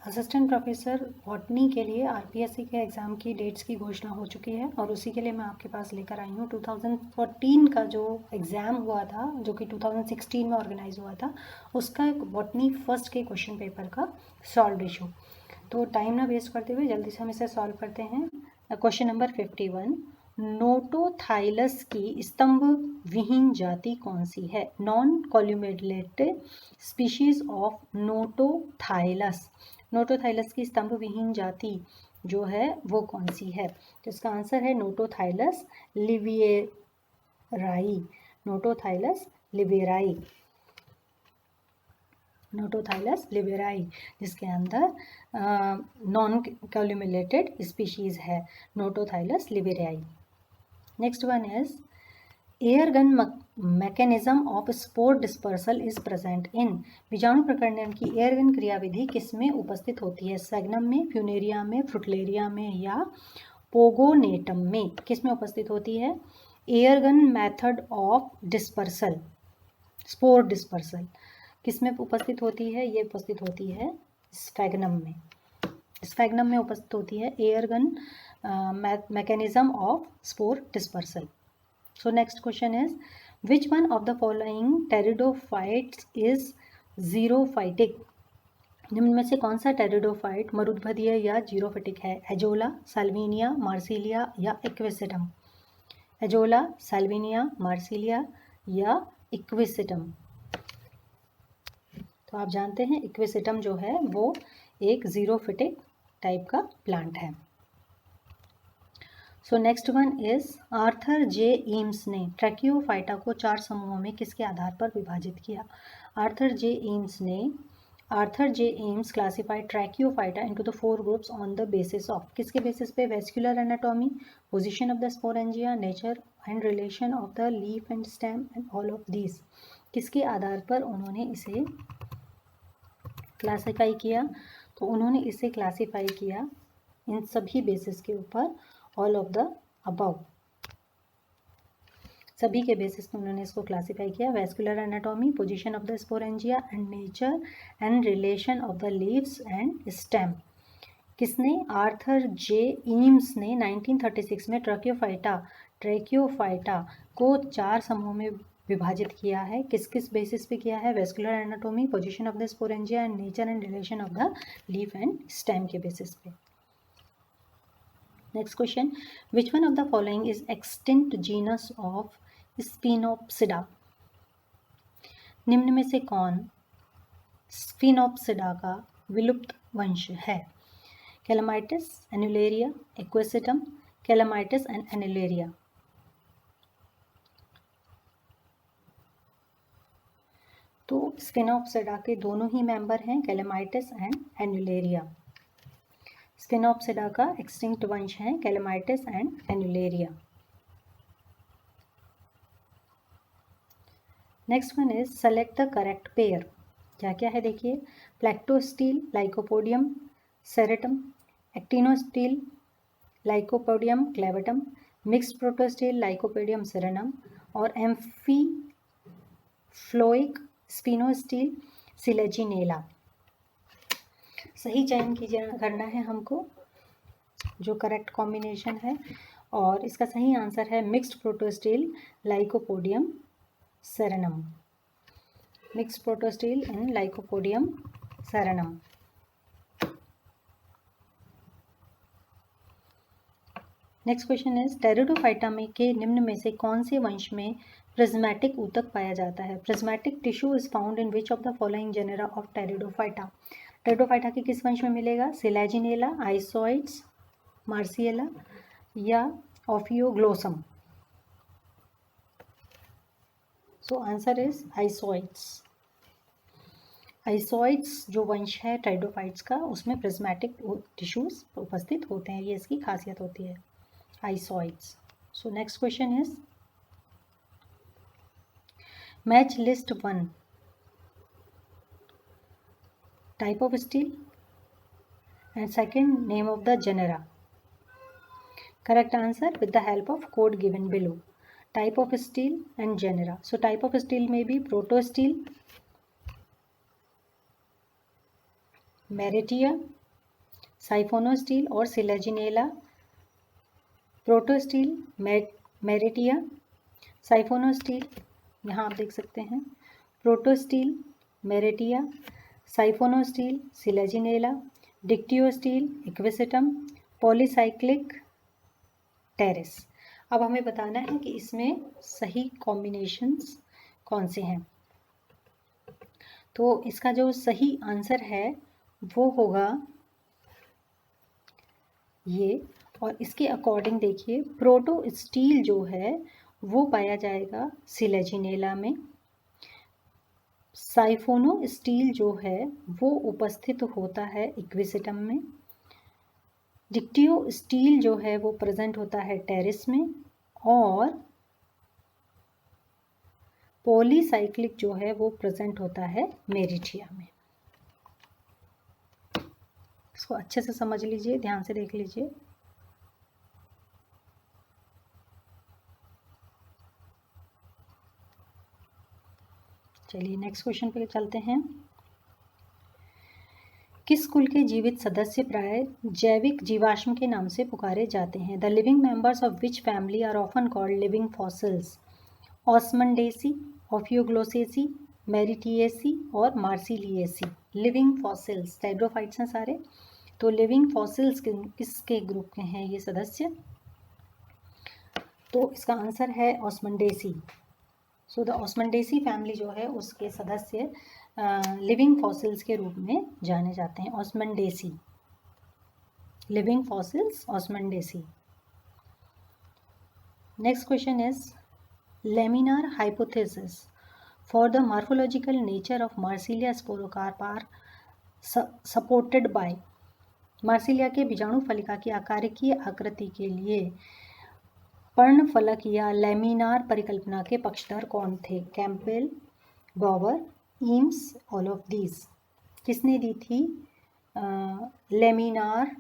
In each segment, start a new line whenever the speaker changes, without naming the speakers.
Assistant professor botany के लिए RPSC के एग्ज़ाम की डेट्स की घोषणा हो चुकी है और उसी के लिए मैं आपके पास लेकर आई हूँ 2014 का जो एग्ज़ाम हुआ था, जो कि 2016 में ऑर्गेनाइज हुआ था, उसका बॉटनी फर्स्ट के क्वेश्चन पेपर का सॉल्व इशू। तो टाइम ना वेस्ट करते हुए जल्दी से हम इसे सॉल्व करते हैं। क्वेश्चन नंबर 51, नोटोथाइलस की स्तंभ विहीन जाति कौन सी है? Non columellate species of Notothylas. Notothylas की स्तंभ विहीन जाति जो है वो कौन सी है? तो इसका आंसर है नोटोथाइलस लिवियराई। नोटोथाइलस लिवियराई, नोटोथाइलस लिवियराई, जिसके अंदर नॉन कॉल्यूमेलेटेड स्पीशीज है Notothylas levieri. Next one is air gun mechanism of spore dispersal is present in. बीजाणु प्रकर्षण की एयर गन क्रियाविधि किसमें उपस्थित होती है? स्फेग्नम में, फ्यूनेरिया में, फ्रुटलेरिया में या पोगोनेटम में? किसमें उपस्थित होती है? Air gun method of dispersal, spore dispersal किसमें उपस्थित होती है? ये उपस्थित होती है स्फेग्नम में। स्फेग्नम में उपस्थित होती है air gun mechanism of spore dispersal. So next question is, which one of the following pteridophytes is xerophytic? निम्न में से कौन सा टेरिडोफाइट मरुद्भदीय या जीरोफिटिक है? एजोला, साल्विनिया, मार्सिलिया या इक्विसिटम? एजोला, साल्विनिया, मार्सिलिया या इक्विसिटम? तो आप जानते हैं इक्विसिटम जो है वो एक जीरोफिटिक टाइप का प्लांट है। So next one is Arthur J AIIMS ने ट्रैकियोफाइटा को 4 समूहों में किसके आधार पर विभाजित किया? Arthur J Eames classified Tracheophyta into the 4 groups on the basis of, किसके बेसिस पे? Vascular anatomy, position of the sporangia, nature and relation of the leaf and stem and all of these. किसके आधार पर उन्होंने इसे classify किया? तो उन्होंने इसे क्लासिफाई किया इन सभी बेसिस के ऊपर, ऑल ऑफ द अबव, सभी के बेसिस पे उन्होंने इसको क्लासिफाई किया। Vascular anatomy, position of the sporangia and nature and relation of the leaves and stem. किसने? आर्थर जे एम्स ने 1936 में ट्रैकियोफाइटा को 4 समूहों में विभाजित किया है। किस किस बेसिस पे किया है? Vascular anatomy, position of the sporangia and nature and relation of the leaf and stem के बेसिस पे। Next question, which one of the following is extinct genus of Sphenopsida? निम्न में से कौन स्फिनोप्सिडा का विलुप्त वंश है? कैलामाइटिस, एनुलेरिया, इक्विसिटम, कैलामाइटिस एंड एनुलेरिया। तो स्फिनोप्सिडा के दोनों ही मेंबर हैं, कैलामाइटिस एंड एनुलेरिया। स्फिनोप्सिडा का एक्सटिंक्ट वंश है Calamites and Annularia. Next one is select the correct pair. क्या क्या है देखिए, plectostele, Lycopodium serratum, actinostele, Lycopodium clavatum, mixed protostele, Lycopodium cernuum और एम्फीफ्लोइक स्पिनोस्टील सिलेजिनेला। सही चयन करना है हमको, जो करेक्ट कॉम्बिनेशन है, और इसका सही आंसर है mixed protostele Lycopodium cernuum. Mixed protostele in Lycopodium cernuum. Next question is Pteridophyta में के निम्न में से कौन से वंश में प्रिज्मेटिक ऊतक पाया जाता है? Prismatic tissue is found in which of the following genera of Pteridophyta? Pteridophyta के किस वंश में मिलेगा? सिलेजिनेला, आइसोइड्स, मार्सिएला या Ophioglossum? So answer is Isoetes. Isoetes जो वंश है टेरिडोफाइट्स का, उसमें प्रिज्मेटिक टिश्यूज उपस्थित होते हैं, ये इसकी खासियत होती है, Isoetes. So next question is match list 1 type of steel and second name of the genera. Correct answer with the help of code given below. Type of steel and genera. So type of steel may be proto steel, मेरिटिया, साइफोनोस्टील और Selaginella, protostele, मेरिटिया, साइफोनोस्टील, यहाँ आप देख सकते हैं, protostele, मेरिटिया, साइफोनोस्टील, Selaginella, डिक्टियोस्टील, equisetum, polycyclic, terrace. अब हमें बताना है कि इसमें सही कॉम्बिनेशंस कौन से हैं। तो इसका जो सही आंसर है वो होगा ये, और इसके अकॉर्डिंग देखिए प्रोटो स्टील जो है वो पाया जाएगा सिलेजिनेला में, साइफोनो स्टील जो है वो उपस्थित होता है इक्विसिटम में, डिक्टियो स्टील जो है वो प्रेजेंट होता है टेरिस में, और पॉलीसाइक्लिक जो है वो प्रेजेंट होता है मेरिटिया में। इसको अच्छे से समझ लीजिए, ध्यान से देख लीजिए। चलिए नेक्स्ट क्वेश्चन पे चलते हैं। किस कुल के जीवित सदस्य प्राय जैविक जीवाश्म के नाम से पुकारे जाते हैं? The living members of which family are often called living fossils? Osmundaceae, Ophioglossaceae, Marattiaceae और मार्सिलिएसी। लिविंग फॉसिल्स टेड्रोफाइट्स हैं सारे, तो लिविंग फॉसिल्स किसके ग्रुप के हैं ये सदस्य? तो इसका आंसर है ऑस्मंडेसी। सो द ऑस्मंडेसी फैमिली जो है उसके सदस्य लिविंग फॉसिल्स के रूप में जाने जाते हैं, Osmundaceae, living fossils Osmundaceae. Next question is laminar hypothesis for the morphological nature of Marsilia sporocarp are supported by। Marsilea के बीजाणु फलिका की आकारिकीय आकृति के लिए पर्णफलक या लैमिनार परिकल्पना के पक्षधर कौन थे? Campbell, bobber, Eames, all of these. किसने दी थी लेमिनार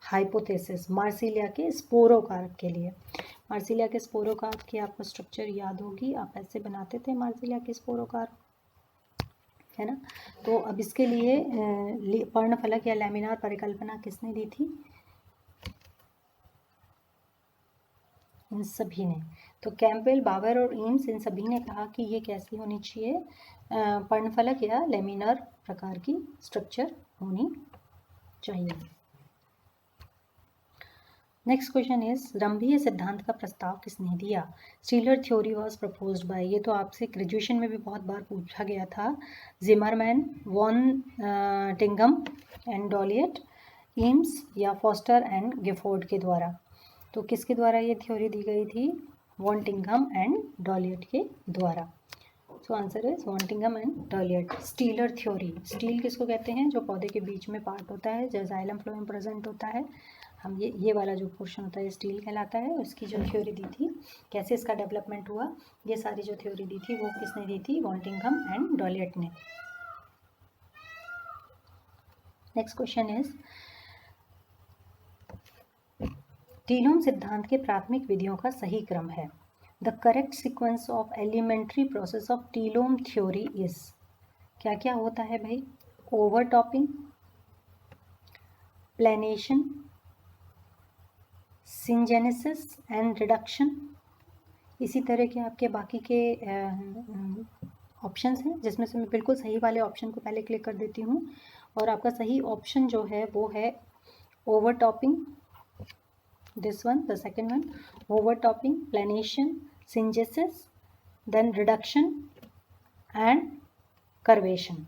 हाइपोथेसिस मार्सिलिया के स्पोरोकार्प के लिए? मार्सिलिया के स्पोरोकार्प की आपको स्ट्रक्चर याद होगी, आप ऐसे बनाते थे मार्सिलिया के स्पोरोकार्प, है ना। तो अब इसके लिए पर्णफलक या लैमिनार परिकल्पना किसने दी थी? इन सभी ने। तो कैंपबेल, बाबर और ईम्स इन सभी ने कहा कि ये कैसी होनी चाहिए, पर्णफलक या लैमिनार प्रकार की स्ट्रक्चर होनी चाहिए। नेक्स्ट क्वेश्चन इज रंभीय सिद्धांत का प्रस्ताव किसने दिया? Stealer theory was proposed by. ये तो आपसे ग्रेजुएशन में भी बहुत बार पूछा गया था। Zimmerman, von Tieghem and डॉलियट, Eames या फॉस्टर एंड गिफोर्ड के द्वारा। तो किसके द्वारा ये थ्योरी दी गई थी? वॉन टिंगम एंड डॉलियट के द्वारा। So answer is von Tieghem and Douliot. Stelar theory, stele किसको कहते हैं? जो पौधे के बीच में पार्ट होता है, जो जाइलम फ्लोएम प्रेजेंट होता है, हम ये वाला जो पोर्शन होता है स्टील कहलाता है। उसकी जो थ्योरी दी थी, कैसे इसका डेवलपमेंट हुआ, ये सारी जो थ्योरी दी थी वो किसने दी थी? वॉन टिंगम एंड डॉलियट ने। नेक्स्ट क्वेश्चन इज टीलोम सिद्धांत के प्राथमिक विधियों का सही क्रम है। The correct sequence of elementary process of telome theory is. क्या क्या होता है भाई? Overtopping, planation, syngenesis and reduction. इसी तरह के आपके बाकी के ऑप्शंस हैं, जिसमें से मैं बिल्कुल सही वाले ऑप्शन को पहले क्लिक कर देती हूँ। और आपका सही ऑप्शन जो है वो है overtopping, this one, the second one, overtopping, planation, syngenesis, then reduction and curvation.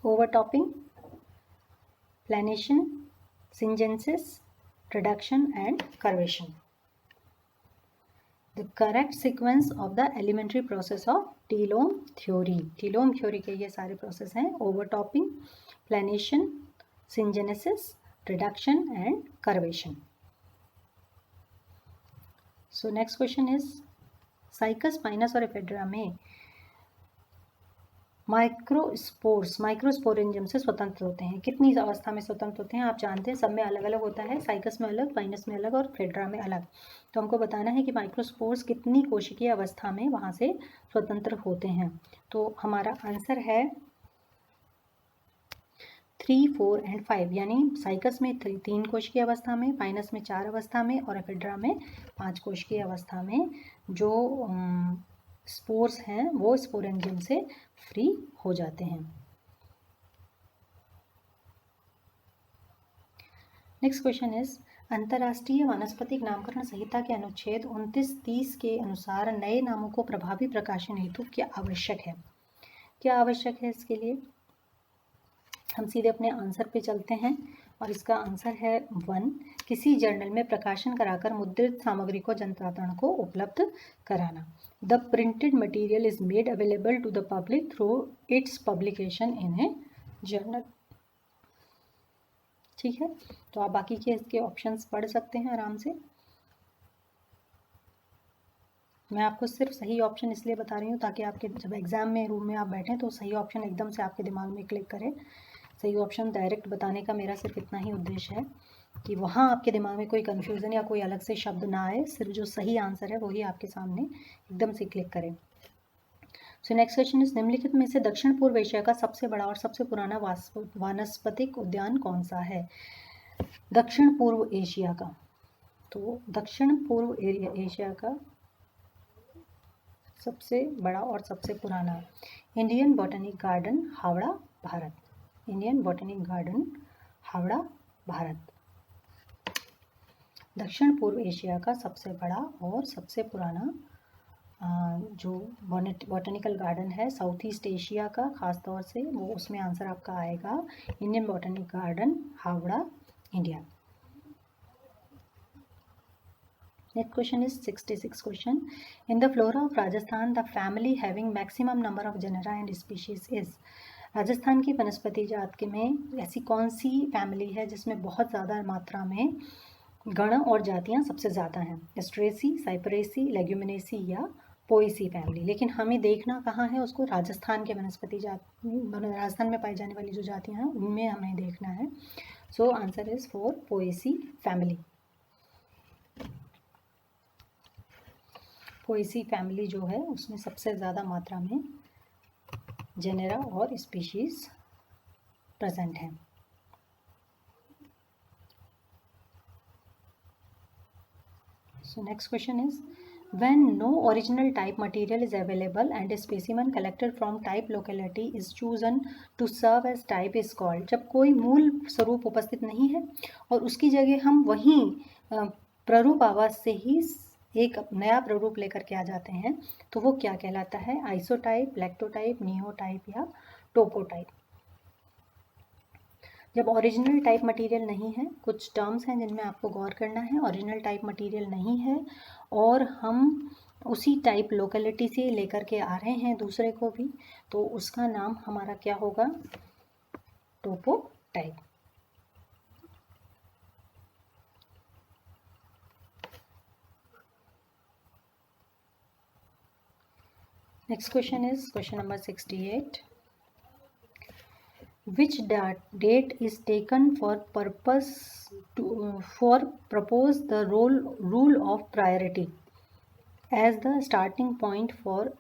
Overtopping, planation, syngenesis, reduction and curvation. The correct sequence of the elementary process of Telom theory. Telom theory के ये सारे process हैं: overtopping, planation, syngenesis, reduction and curvation. So next question is Cycas, Pinus और Ephedra में microsporangium से स्वतंत्र होते हैं। कितनी अवस्था में स्वतंत्र होते हैं आप जानते हैं, सब में अलग अलग होता है। साइकस में अलग, पाइनस में अलग और फेड्रा में अलग। तो हमको बताना है कि माइक्रोस्पोर्स कितनी कोशिकीय अवस्था में वहाँ से स्वतंत्र होते हैं। तो हमारा आंसर है 3, 4 एंड 5, यानी साइकस में 3 कोश की अवस्था में, पाइनस में 4 अवस्था में और एफिड्रा में 5 कोश की अवस्था में जो स्पोर्स हैं वो स्पोरेंजियम से फ्री हो जाते हैं। नेक्स्ट क्वेश्चन इज, अंतर्राष्ट्रीय वानस्पतिक नामकरण संहिता के अनुच्छेद 29-30 के अनुसार नए नामों को प्रभावी प्रकाशन हेतु क्या आवश्यक है? क्या आवश्यक है इसके लिए? हम सीधे अपने आंसर पे चलते हैं और इसका आंसर है 1, किसी जर्नल में प्रकाशन कराकर मुद्रित सामग्री को जनसाधारण को उपलब्ध कराना। The printed material is made available to the public through its publication in a journal. ठीक है, तो आप बाकी के इसके ऑप्शंस पढ़ सकते हैं आराम से। मैं आपको सिर्फ सही ऑप्शन इसलिए बता रही हूँ ताकि आपके जब एग्जाम में रूम में आप बैठें तो सही ऑप्शन एकदम से आपके दिमाग में क्लिक करे। सही ऑप्शन डायरेक्ट बताने का मेरा सिर्फ इतना ही उद्देश्य है कि वहाँ आपके दिमाग में कोई कन्फ्यूज़न या कोई अलग से शब्द ना आए, सिर्फ जो सही आंसर है वही आपके सामने एकदम से क्लिक करे। सो नेक्स्ट क्वेश्चन इज, निम्नलिखित में से दक्षिण पूर्व एशिया का सबसे बड़ा और सबसे पुराना वानस्पतिक उद्यान कौन सा है? दक्षिण पूर्व एशिया का, तो दक्षिण पूर्व एशिया का सबसे बड़ा और सबसे पुराना Indian botanic garden, Howrah, Bharat. Indian botanic garden, Howrah, Bharat. दक्षिण पूर्व एशिया का सबसे बड़ा और सबसे पुराना जो बॉटनिकल गार्डन है साउथ ईस्ट एशिया का खास तौर से, वो उसमें आंसर आपका आएगा Indian botanic garden, Howrah, India. Next question is 66 question. In the flora of Rajasthan, the family having maximum number of genera and species is. Rajasthan की वनस्पति जात में ऐसी कौन सी फैमिली है जिसमें बहुत ज़्यादा मात्रा में गण और जातियाँ सबसे ज़्यादा हैं? एस्ट्रेसी, साइपरेसी, लेग्यूमिनेसी या पोएसी फैमिली। लेकिन हमें देखना कहाँ है उसको? राजस्थान के वनस्पति जात, राजस्थान में पाई जाने वाली जो जातियाँ हैं उनमें हमें देखना है। सो answer is for Poaceae family. Poaceae family जो है उसमें सबसे ज़्यादा मात्रा में जेनेरा और स्पीशीज प्रेजेंट हैं। सो next question is, when no original type material is available and a specimen collected from type locality is chosen to serve as type is called. जब कोई मूल स्वरूप उपस्थित नहीं है और उसकी जगह हम वहीं प्रारूप आवास से ही एक नया प्रारूप लेकर के आ जाते हैं तो वो क्या कहलाता है? आइसोटाइप, लैक्टोटाइप, नियोटाइप या टोपोटाइप। जब ओरिजिनल टाइप मटेरियल नहीं है, कुछ टर्म्स हैं जिनमें आपको गौर करना है। ओरिजिनल टाइप मटेरियल नहीं है और हम उसी टाइप लोकेलिटी से लेकर के आ रहे हैं दूसरे को भी, तो उसका नाम हमारा क्या होगा? Topotype. Next question is question number 68. Which date is taken for propose the rule of priority as the starting point for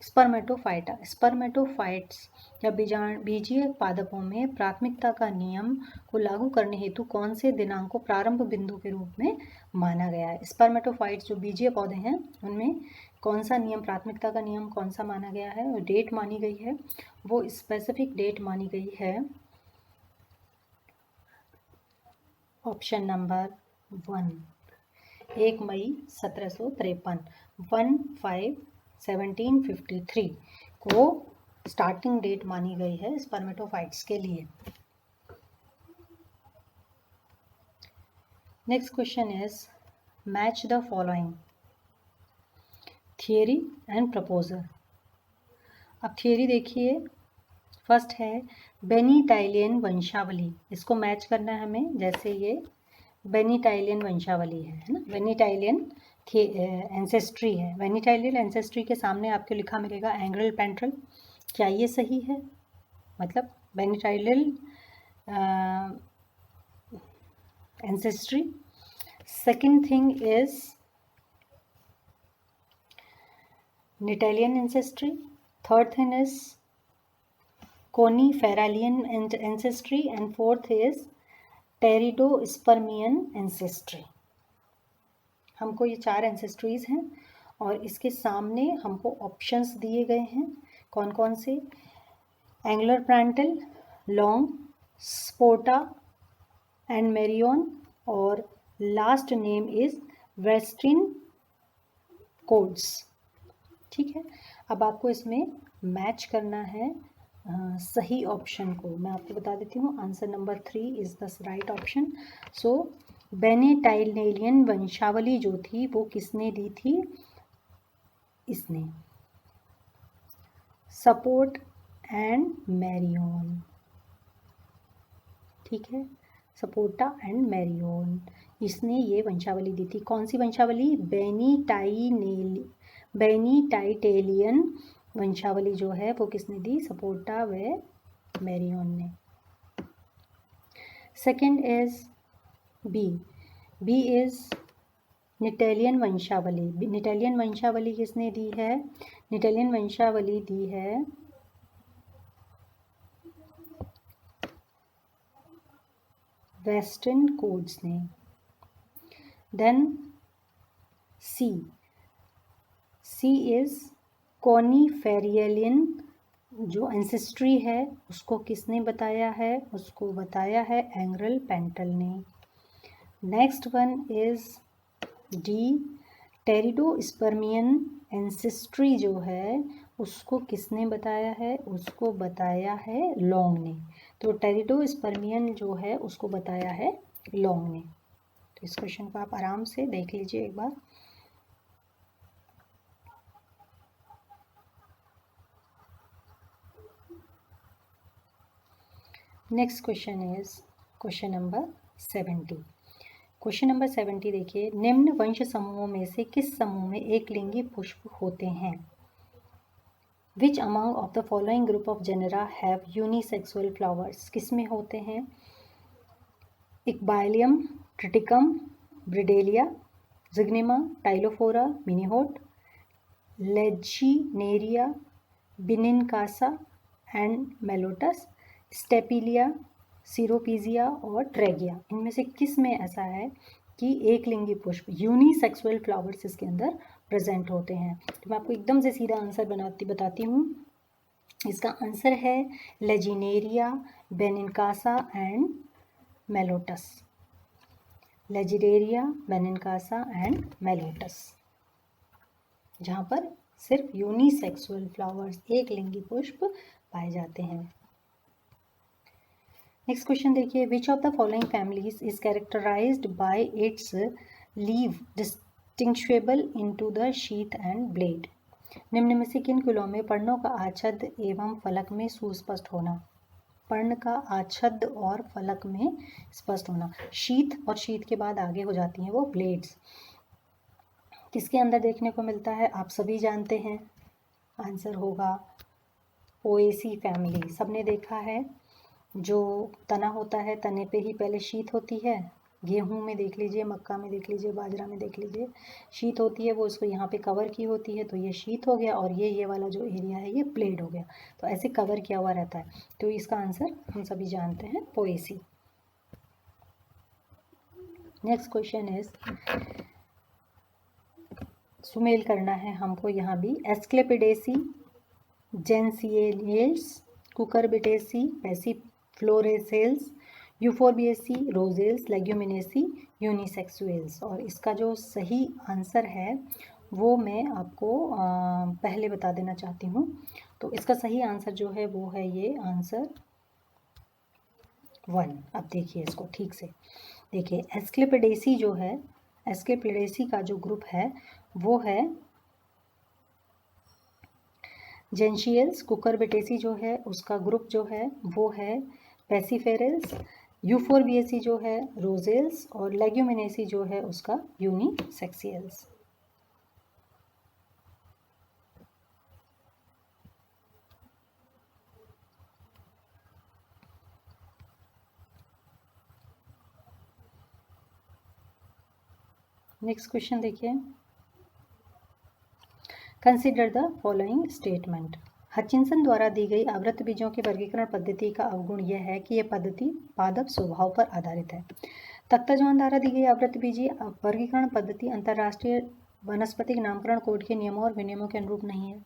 Spermatophyta. Spermatophytes या बीजीय पादपों में प्राथमिकता का नियम को लागू करने हेतु कौन से दिनांक को प्रारंभ बिंदु के रूप में माना गया है? स्पर्मेटोफाइट्स जो बीजीय पौधे हैं उनमें कौन सा नियम, प्राथमिकता का नियम कौन सा माना गया है और डेट मानी गई है? वो स्पेसिफिक डेट मानी गई है ऑप्शन नंबर 1, 1 मई 1753, 1/5/1753 को स्टार्टिंग डेट मानी गई है स्पर्मेटोफाइट्स के लिए। Next question is, match the following theory and proposal. अब थियरी देखिए, फर्स्ट है बेनिटाइलियन वंशावली, इसको मैच करना है हमें। जैसे ये बेनिटाइलियन वंशावली है ना, बेनिटाइलियन एंसेस्ट्री है। बेनिटाइलियन एंसेस्ट्री के सामने आपको लिखा मिलेगा एंग्रल पेंट्रल। क्या ये सही है? मतलब Bennettitalean ancestry. Second thing is Gnetalean ancestry. Third thing is coniferalian ancestry, and fourth is pteridospermian ancestry. हमको ये 4 एंसेस्ट्रीज हैं और इसके सामने हमको ऑप्शंस दिए गए हैं. कौन कौन से? Engler Prantl, long, Sporne and Marion, और last name is western codes. ठीक है, अब आपको इसमें मैच करना है सही ऑप्शन को. मैं आपको बता देती हूँ. Answer number 3 is the right option. So Bennettitalean वंशावली जो थी वो किसने दी थी? इसने, सपोर्ट एंड मैरियन. ठीक है, सपोर्टा एंड मैरियन, इसने ये वंशावली दी थी. कौन सी वंशावली? बेनिटाइटेलियन वंशावली जो है वो किसने दी? सपोर्टा व मैरियन ने. Second is B. B is Gnetalean वंशावली. निटेलियन वंशावली किसने दी है? निटेलियन वंशावली दी है वेस्टर्न कोड्स ने. Then C. C is coniferalean जो एंसेस्ट्री है उसको किसने बताया है? उसको बताया है एंगरल पेंटल ने. Next one is D. Pteridospermian ancestry जो है उसको किसने बताया है? उसको बताया है लॉन्ग ने. तो टेरिडोस्पर्मियन जो है उसको बताया है लॉन्ग ने. तो इस क्वेश्चन को आप आराम से देख लीजिए एक बार. Next question is question number 70. Question number 70 देखिए. निम्न वंश समूहों में से किस समूह में एक लिंगी पुष्प होते हैं? Which among of the following group of genera have unisexual flowers? किस में होते हैं? इक्बाइलियम, ट्रिटिकम, ब्रिडेलिया, जिग्निमा, टाइलोफोरा, मिनीहोट, लेजिनेरिया, बिनिनकासा एंड मेलोटस, स्टेपिलिया, सीरोपीजिया और ट्रेगिया. इनमें से किस में ऐसा है कि एक लिंगी पुष्प यूनिसेक्सुअल फ्लावर्स इसके अंदर प्रेजेंट होते हैं? तो मैं आपको एकदम से सीधा आंसर बताती हूँ. इसका आंसर है लेजिनेरिया, बेनिनकासा एंड मेलोटस. लेजिनेरिया, बेनिनकासा एंड मेलोटस, जहाँ पर सिर्फ यूनिसेक्सुअल फ्लावर्स एक लिंगी पुष्प पाए जाते हैं. नेक्स्ट क्वेश्चन देखिए. Which of the following families is characterized by its leave distinguishable into the sheath and blade? निम्न में से किन कुलों में पर्णों का आच्छद एवं फलक में सुस्पष्ट होना? पर्ण का आच्छद और फलक में स्पष्ट होना. शीथ और शीथ के बाद आगे हो जाती हैं वो ब्लेड्स. किसके अंदर देखने को मिलता है? आप सभी जानते हैं. आंसर होगा पोएसी फैमिली. सबने देखा है जो तना होता है, तने पे ही पहले शीत होती है. गेहूं में देख लीजिए, मक्का में देख लीजिए, बाजरा में देख लीजिए, शीत होती है. वो इसको यहाँ पे कवर की होती है, तो ये शीत हो गया. और ये वाला जो एरिया है ये प्लेड हो गया. तो ऐसे कवर किया हुआ रहता है. तो इसका आंसर हम सभी जानते हैं, Poaceae. Next question is, Sumel करना है हमको यहाँ भी. एस्क्लेपिडेसी, जेंसिएलियल्स, कुकरबिटेसी, पैसिफ्लोरेसेल्स, यूफोरबिएसी, रोजेल्स, लेग्यूमिनेसी, यूनिसेक्सुअल्स. और इसका जो सही आंसर है वो मैं आपको पहले बता देना चाहती हूँ. तो इसका सही आंसर जो है वो है ये आंसर 1. अब देखिए इसको ठीक से देखिए. एस्क्लेपिडेसी जो है, एस्क्लेपिडेसी का जो ग्रुप है वो है जेंशियल्स. कुकरबिटेसी जो है उसका ग्रुप जो है वो है पैसिफेरल्स. यूफोरबिएसी जो है रोजेल्स. और लेग्यूमिनेसी जो है उसका यूनिसेक्सियल्स. नेक्स्ट क्वेश्चन देखिए. Consider the following statement. Hutchinson द्वारा दी गई आवृत बीजों के वर्गीकरण पद्धति का अवगुण यह है कि यह पद्धति पादप स्वभाव पर आधारित है। तख्ता जॉन द्वारा दी गई आवृत बीजी वर्गीकरण पद्धति अंतर्राष्ट्रीय वनस्पतिक नामकरण कोड के नियमों और विनियमों के अनुरूप नहीं है।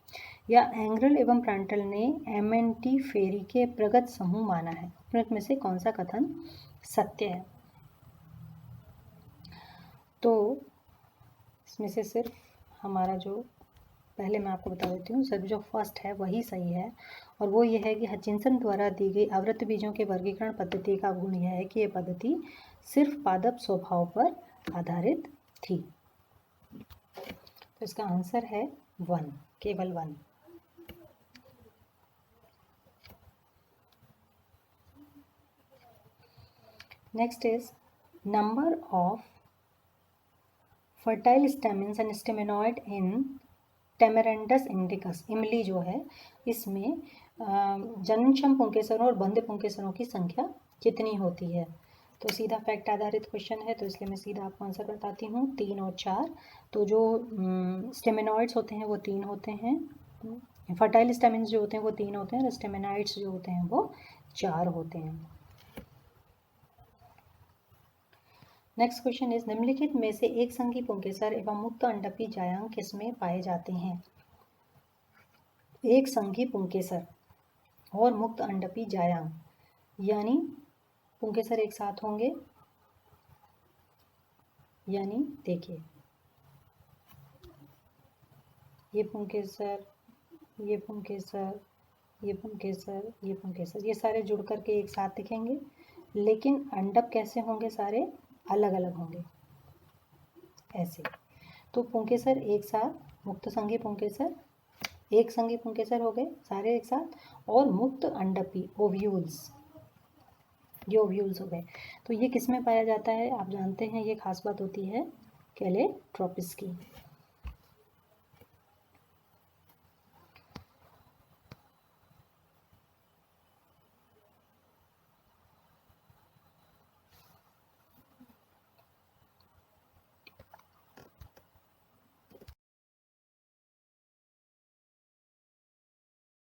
या एंग्रल एवं प्रांटल ने एमएनटी फेरी के प्रगत समूह माना है। निम्नलिखित में से कौन सा कथन सत्य है? तो इसमें से सिर्फ हमारा जो पहले मैं आपको बता देती हूँ, सिर्फ जो फर्स्ट है वही सही है, और वो ये है कि हचिंसन द्वारा दी गई आवृत बीजों के वर्गीकरण पद्धति का गुण यह है कि यह पद्धति सिर्फ पादप स्वभाव पर आधारित थी। तो इसका आंसर है 1, केवल 1। Next is number of fertile stamens and staminode in Tamarindus indicus. इमली जो है इसमें जननक्षम पुंकेसरों और बंद पुंकेसरों की संख्या कितनी होती है? तो सीधा फैक्ट आधारित क्वेश्चन है, तो इसलिए मैं सीधा आपको आंसर बताती हूँ, 3 और 4। तो जो स्टेमेनॉइड्स होते हैं वो 3 होते हैं, फर्टाइल स्टेमेंस जो होते हैं वो 3 होते हैं, और स्टेमेनॉइड्स जो होते हैं वो 4 होते हैं। नेक्स्ट क्वेश्चन इज निम्नलिखित में से एक संघी पुंकेसर एवं मुक्त अंडपी जायांग किसमें पाए जाते हैं? एक संघी पुंकेसर और मुक्त अंडपी जायांग, यानी पुंकेसर एक साथ होंगे, यानी देखिए ये पुंकेसर, ये पुंकेसर, ये पुंकेसर, ये पुंकेसर, ये सारे जुड़ करके एक साथ दिखेंगे, लेकिन अंडप कैसे होंगे? सारे अलग अलग होंगे ऐसे। तो पुंकेसर एक साथ, मुक्त संघी पुंकेसर, एक संघी पुंकेसर हो गए सारे एक साथ, और मुक्त अंडपी ओव्यूल्स, ये ओव्यूल्स हो गए। तो ये किस में पाया जाता है? आप जानते हैं ये खास बात होती है कैलेट्रोपिस की।